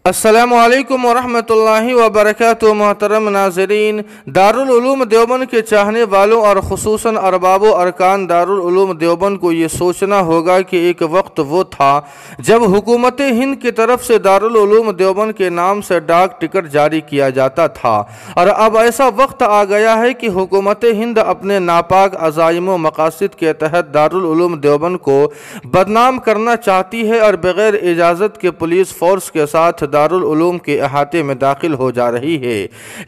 अस्सलामु अलैकुम वरहमतुल्लाहि वबरकातुहू। मोहतरम नाज़रीन, दारुल उलूम देवबंद के चाहने वालों और ख़ुसूसन अरबाब अरकान दारुल उलूम देवबंद को ये सोचना होगा कि एक वक्त वो था जब हुकूमत हिंद की तरफ से दारुल उलूम देवबंद के नाम से डाक टिकट जारी किया जाता था, और अब ऐसा वक्त आ गया है कि हुकूमत हिंद अपने नापाक अज़ाइम व मकासद के तहत दारुल उलूम देवबंद को बदनाम करना चाहती है और बग़ैर इजाज़त के पुलिस फ़ोर्स के साथ दारुल उलूम के अहाते में दाखिल हो जा रही है।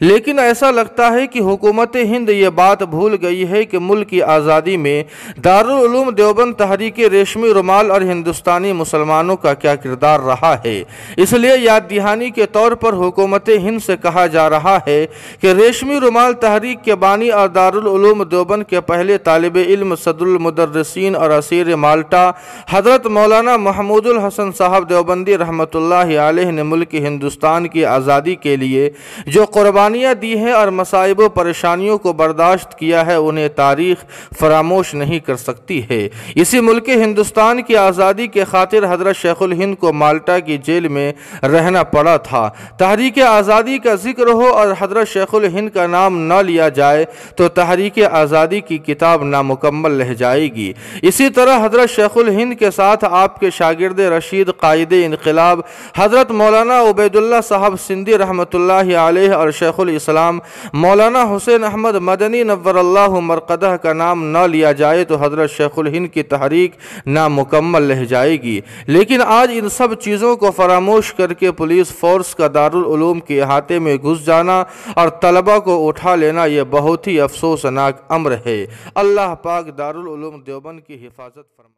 लेकिन ऐसा लगता है कि हुकूमत हिंद ये बात भूल गई है कि मुल्क की आज़ादी में दारुल उलूम देवबंद तहरीक रेशमी रुमाल और हिंदुस्तानी मुसलमानों का क्या किरदार रहा है। इसलिए याद दहानी के तौर पर हुकूमत हिंद से कहा जा रहा है कि रेशमी रुमाल तहरीक के बानी और दारुल उलूम देवबंद के पहले तालिब इल्म सदरुल मुदर्रिसीन और असीर माल्टा हज़रत मौलाना महमूदुल हसन साहब देवबंदी रहमतुल्लाहि अलैह ने मुल्क हिंदुस्तान की आज़ादी के लिए जो कुर्बानियाँ दी हैं और मसाइब व परेशानियों को बर्दाश्त किया है, उन्हें तारीख़ फरामोश नहीं कर सकती है। इसी मुल्क हिंदुस्तान की आज़ादी के खातिर हज़रत शेखुल हिंद को माल्टा की जेल में रहना पड़ा था। तहरीक आज़ादी का जिक्र हो और हज़रत शेखुल हिंद का नाम न लिया जाए तो तहरीक आज़ादी की किताब नामुकम्मल रह जाएगी। इसी तरह हज़रत शेखुल हिंद के साथ आपके शागिर्द रशीद कायद इनक़िलाब हज़रत मौलाना उबैदुल्लाह साहब सिंधी रहमतुल्लाहि अलैह और शेखुल इस्लाम मौलाना हुसैन अहमद मदनी नव्वरल्लाहु मरक़दह का नाम न लिया जाए तो हज़रत शेखुल हिंद की तहरीक नामुकम्मल रह जाएगी। लेकिन आज इन सब चीज़ों को फरामोश करके पुलिस फ़ोर्स का दारुल उलूम के अहाते में घुस जाना और तलबा को उठा लेना, यह बहुत ही अफसोसनाक अम्र है। अल्लाह पाक दारुल उलूम देवबंद की हिफाजत फरमा।